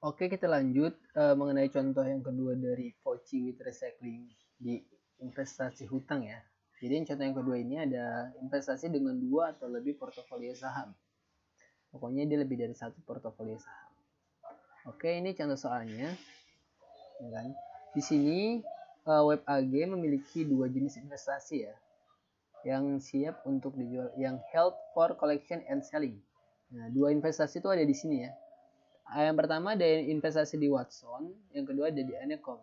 Oke, kita lanjut mengenai contoh yang kedua dari vouching with recycling di investasi hutang ya. Jadi contoh yang kedua ini ada investasi dengan 2 atau lebih portofolio saham. Pokoknya dia lebih dari 1 portofolio saham. Oke, ini contoh soalnya, ya kan? Di sini Web AG memiliki 2 jenis investasi ya, yang siap untuk dijual, yang held for collection and selling. Nah, 2 investasi itu ada di sini ya. Yang pertama ada investasi di Watson, yang kedua ada di Anecom.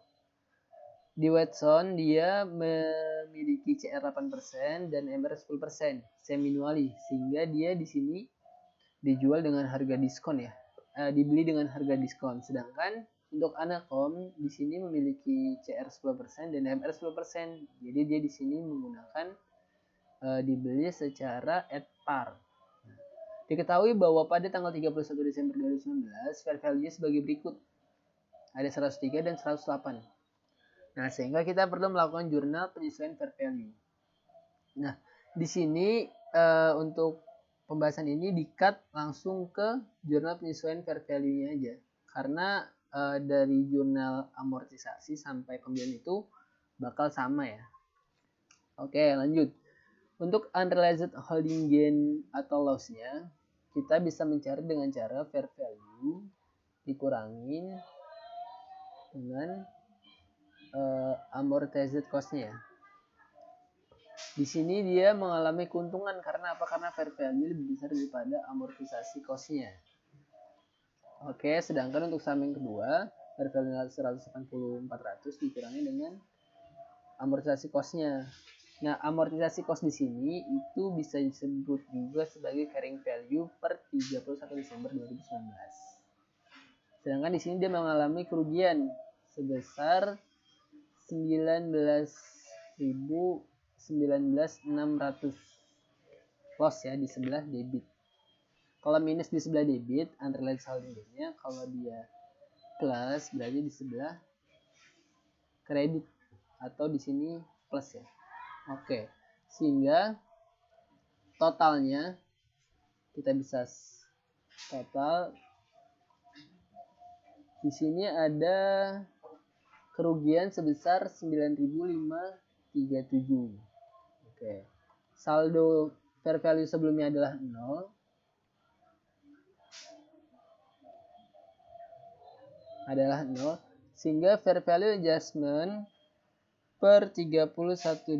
Di Watson dia memiliki CR 8% dan MR 10% semi-annually, sehingga dia di sini dijual dengan harga diskon ya. Dibeli dengan harga diskon. Sedangkan untuk Anacom di sini memiliki CR 10% dan MR 10%. Jadi dia di sini menggunakan dibeli secara at par. Diketahui bahwa pada tanggal 31 Desember 2019 fair value sebagai berikut. Ada 103 dan 108. Nah, sehingga kita perlu melakukan jurnal penyesuaian fair value. Nah, di sini untuk pembahasan ini di-cut langsung ke jurnal penyesuaian fair value-nya aja. Karena dari jurnal amortisasi sampai pembelian itu bakal sama ya. Oke, lanjut. Untuk unrealized holding gain atau loss-nya, kita bisa mencari dengan cara fair value dikurangin dengan amortized cost-nya ya. Di sini dia mengalami keuntungan karena apa? Karena fair value lebih besar daripada amortisasi cost-nya. Oke, sedangkan untuk saham yang kedua, fair value 180/400 dikurangi dengan amortisasi cost-nya. Nah, amortisasi cost di sini itu bisa disebut juga sebagai carrying value per 31 Desember 2019. Sedangkan di sini dia mengalami kerugian sebesar 19.600 loss ya di sebelah debit. Kalau minus di sebelah debit, unrealized holding gain-nya, kalau dia plus berarti di sebelah kredit atau di sini plus ya. Oke, sehingga totalnya kita bisa total di sini ada kerugian sebesar 9.537. Oke. Saldo fair value sebelumnya adalah 0. Sehingga fair value adjustment per 31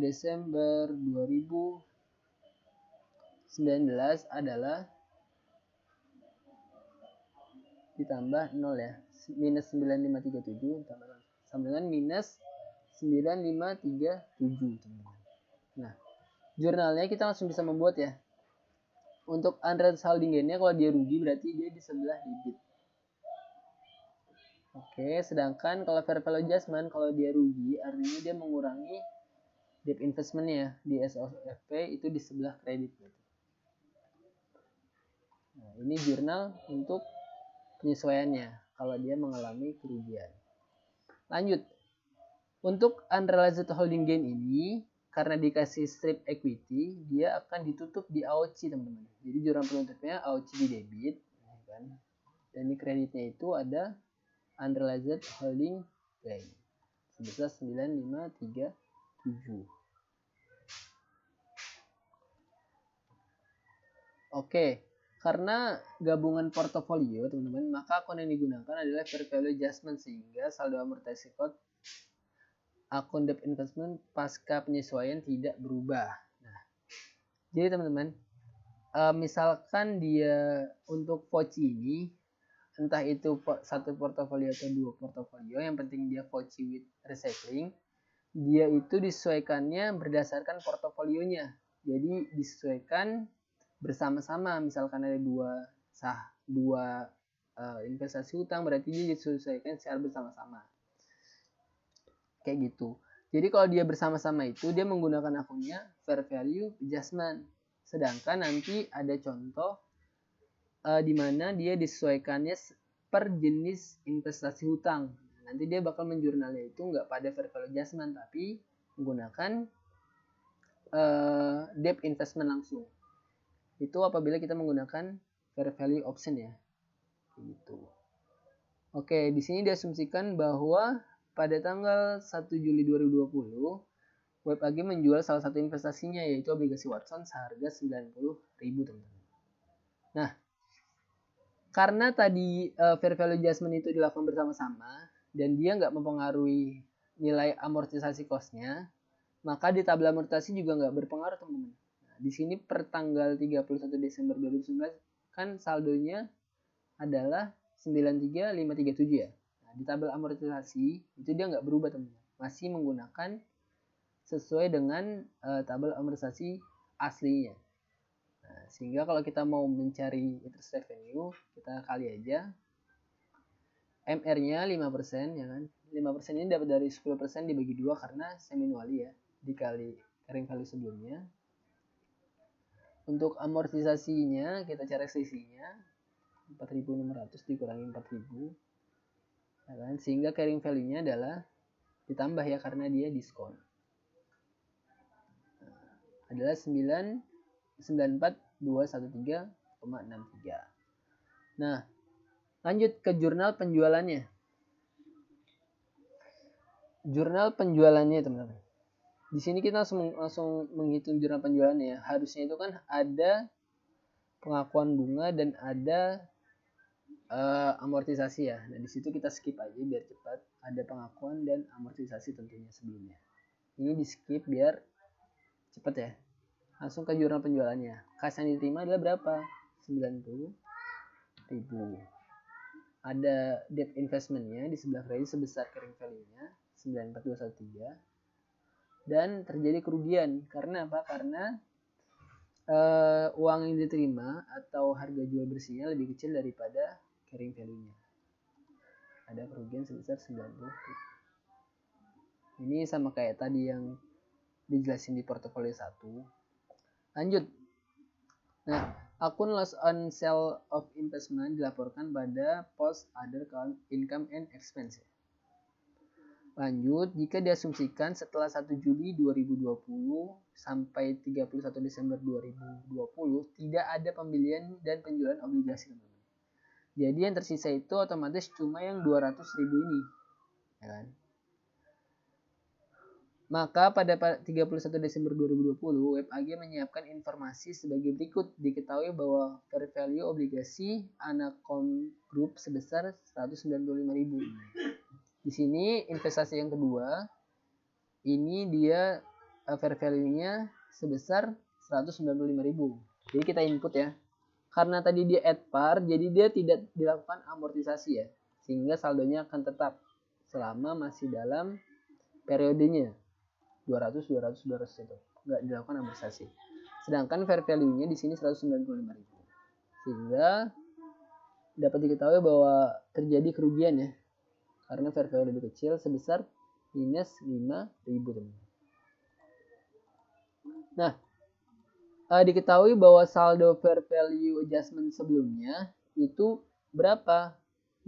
Desember 2019 adalah ditambah 0 ya, minus 9537 sama dengan minus 9537 teman-teman. Nah, jurnalnya kita langsung bisa membuat ya. Untuk unrealized holding gain-nya kalau dia rugi berarti dia di sebelah debit. Oke, sedangkan kalau fair value adjustment kalau dia rugi artinya dia mengurangi debt investment-nya di SOFP itu di sebelah kredit. Nah, ini jurnal untuk penyesuaiannya kalau dia mengalami kerugian. Lanjut. Untuk unrealized holding gain ini karena dikasih strip equity, dia akan ditutup di AOCI teman-teman. Jadi jurnal penutupnya AOCI di debit, kan? Dan di kreditnya itu ada unrealized holding gain sebesar 9537. Oke, karena gabungan portofolio teman-teman, maka akun yang digunakan adalah fair value adjustment sehingga saldo amortisasi cost akun debt investment pasca penyesuaian tidak berubah. Nah, jadi teman-teman, misalkan dia untuk VOCI ini entah itu satu portofolio atau 2 portofolio, yang penting dia VOCI with recycling, dia itu disesuaikannya berdasarkan portofolionya. Jadi disesuaikan bersama-sama, misalkan ada dua investasi hutang berarti dia disesuaikan secara bersama-sama. Kayak gitu. Jadi kalau dia bersama-sama itu dia menggunakan akunnya fair value adjustment. Sedangkan nanti ada contoh di mana dia disesuaikannya per jenis investasi hutang. Nanti dia bakal menjurnalnya itu nggak pada fair value adjustment tapi menggunakan debt investment langsung. Itu apabila kita menggunakan fair value option ya. Gitu. Oke, di sini diasumsikan bahwa pada tanggal 1 Juli 2020 WebAG menjual salah satu investasinya yaitu obligasi Watson seharga 90.000 teman-teman. Nah, karena tadi fair value adjustment itu dilakukan bersama-sama dan dia nggak mempengaruhi nilai amortisasi cost-nya, maka di tabel amortisasi juga nggak berpengaruh teman-teman. Nah, di sini per tanggal 31 Desember 2019 kan saldonya adalah 93537 ya. Nah, di tabel amortisasi itu dia nggak berubah teman-teman, masih menggunakan sesuai dengan tabel amortisasi aslinya. Nah, sehingga kalau kita mau mencari interest revenue, kita kali aja MR-nya 5% ya kan. 5% ini dapat dari 10% dibagi 2 karena semiannually ya, dikali carrying value sebelumnya. Untuk amortisasinya kita cari selisihnya 4.600 dikurangi 4.000 ya kan, sehingga carrying value-nya adalah ditambah ya karena dia diskon. Adalah 94213,63. Nah, lanjut ke jurnal penjualannya. Jurnal penjualannya teman-teman. Di sini kita langsung menghitung jurnal penjualannya ya. Harusnya itu kan ada pengakuan bunga dan ada amortisasi ya. Nah, di situ kita skip aja biar cepat. Ada pengakuan dan amortisasi tentunya sebelumnya. Ini di skip biar cepat ya. Langsung ke jurnal penjualannya. Kas yang diterima adalah berapa? 90.000. Ada debt investmentnya di sebelah kredit sebesar carrying value-nya 94213. Dan terjadi kerugian. Karena apa? Karena uang yang diterima atau harga jual bersihnya lebih kecil daripada carrying value-nya. Ada kerugian sebesar 90.000. Ini sama kayak tadi yang dijelasin di portofolio 1. Lanjut. Nah, akun loss on sale of investment dilaporkan pada post other income and expense. Lanjut, jika diasumsikan setelah 1 Juli 2020 sampai 31 Desember 2020 tidak ada pembelian dan penjualan obligasi teman-teman. Jadi yang tersisa itu otomatis cuma yang 200.000 ini, ya kan? Maka pada 31 Desember 2020 WebAG menyiapkan informasi sebagai berikut. Diketahui bahwa fair value obligasi Anacom Group sebesar 195.000. Di sini investasi yang kedua, ini dia fair value-nya sebesar 195.000. Jadi kita input ya. Karena tadi dia at par, jadi dia tidak dilakukan amortisasi ya. Sehingga saldonya akan tetap selama masih dalam periodenya 200 itu. Nggak dilakukan amortisasi. Sedangkan fair value-nya di sini 195.000. Sehingga dapat diketahui bahwa terjadi kerugian ya. Karena fair value lebih kecil sebesar minus 5.000 teman. Nah, diketahui bahwa saldo fair value adjustment sebelumnya itu berapa?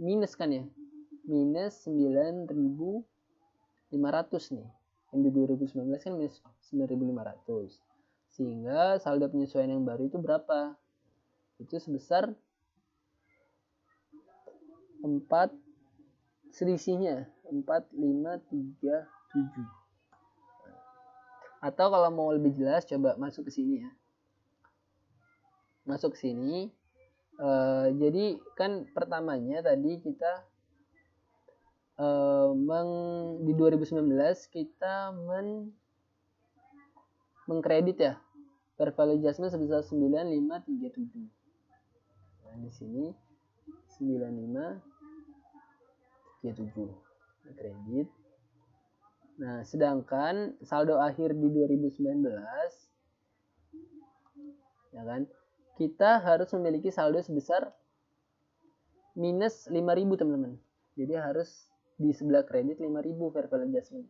Minus kan ya? Minus 9.500 nih. Yang di 2019 kan minus 9.500. Sehingga saldo penyesuaian yang baru itu berapa? Itu sebesar 4 selisihnya 4.537. Atau kalau mau lebih jelas coba masuk ke sini ya. Masuk ke sini. Jadi kan pertamanya tadi kita di 2019 kita mengkredit ya fair value adjustment sebesar 9.537. Nah, di sini 9.537 kredit. Nah, sedangkan saldo akhir di 2019 ya kan, kita harus memiliki saldo sebesar minus 5.000 teman-teman. Jadi harus di sebelah kredit 5.000 fair value adjustment.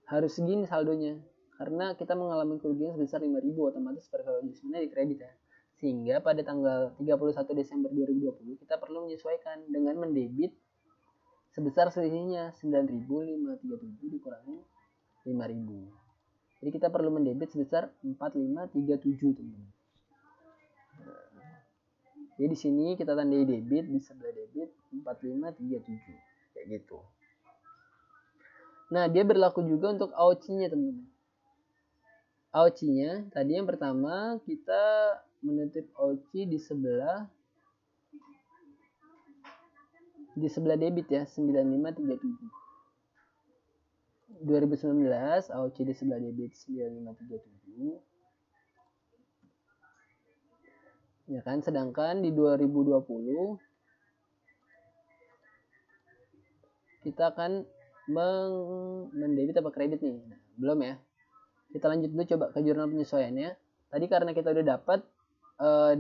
Harus segini saldonya. Karena kita mengalami kerugian sebesar 5.000, otomatis fair value adjustment-nya di kredit ya. Sehingga pada tanggal 31 Desember 2020 kita perlu menyesuaikan dengan mendebit sebesar selisihnya 9.537 dikurangi 5.000. Jadi kita perlu mendebit sebesar 4.537 teman-teman. Jadi di sini kita tandai debit di sebelah debit 4537 kayak gitu. Nah, dia berlaku juga untuk AOC-nya, teman-teman. AOC-nya tadi yang pertama kita menutup AOC di sebelah debit ya, 9537. 2019 AOC di sebelah debit 9537. Ya kan, sedangkan di 2020 kita akan mendebit apa kredit nih? Nah, belum ya. Kita lanjut dulu coba ke jurnal penyesuaiannya. Tadi karena kita udah dapat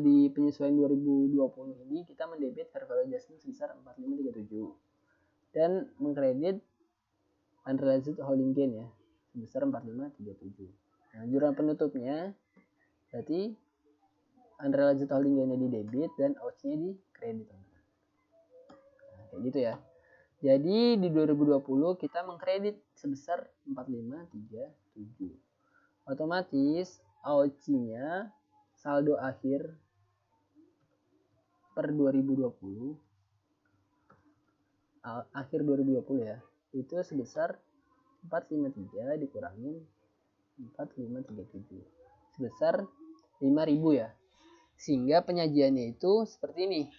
di penyesuaian 2020 ini kita mendebit fair value adjustment sebesar 4537 dan mengkredit unrealized holding gain ya sebesar 4537. Nah, jurnal penutupnya berarti unrealized holding gain-nya di debit dan OC-nya di kredit. Nah, kayak gitu ya. Jadi di 2020 kita mengkredit sebesar 4537. Otomatis AOC-nya saldo akhir per 2020 akhir 2020 ya, itu sebesar 453 dikurangin 4537 sebesar 5000 ya. Sehingga penyajiannya itu seperti ini.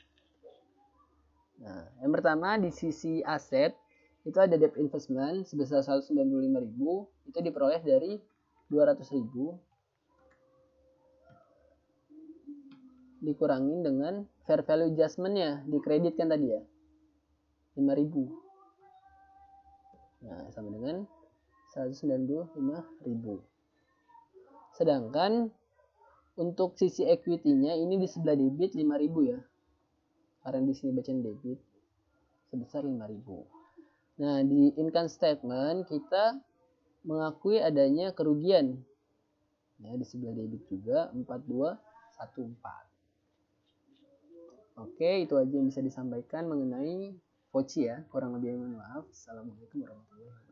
Nah, yang pertama di sisi aset itu ada debt investment sebesar 195.000, itu diperoleh dari 200.000 dikurangin dengan fair value adjustment-nya dikreditkan tadi ya 5.000. Nah, sama dengan 195.000. Sedangkan untuk sisi equity-nya ini di sebelah debit 5.000 ya. Karena di sini bacaan debit sebesar 5.000. Nah, di income statement kita mengakui adanya kerugian. Ya, di sebelah debit juga 4214. Oke, itu aja yang bisa disampaikan mengenai VOCI ya. Kurang lebih mohon maaf. Assalamualaikum warahmatullahi wabarakatuh.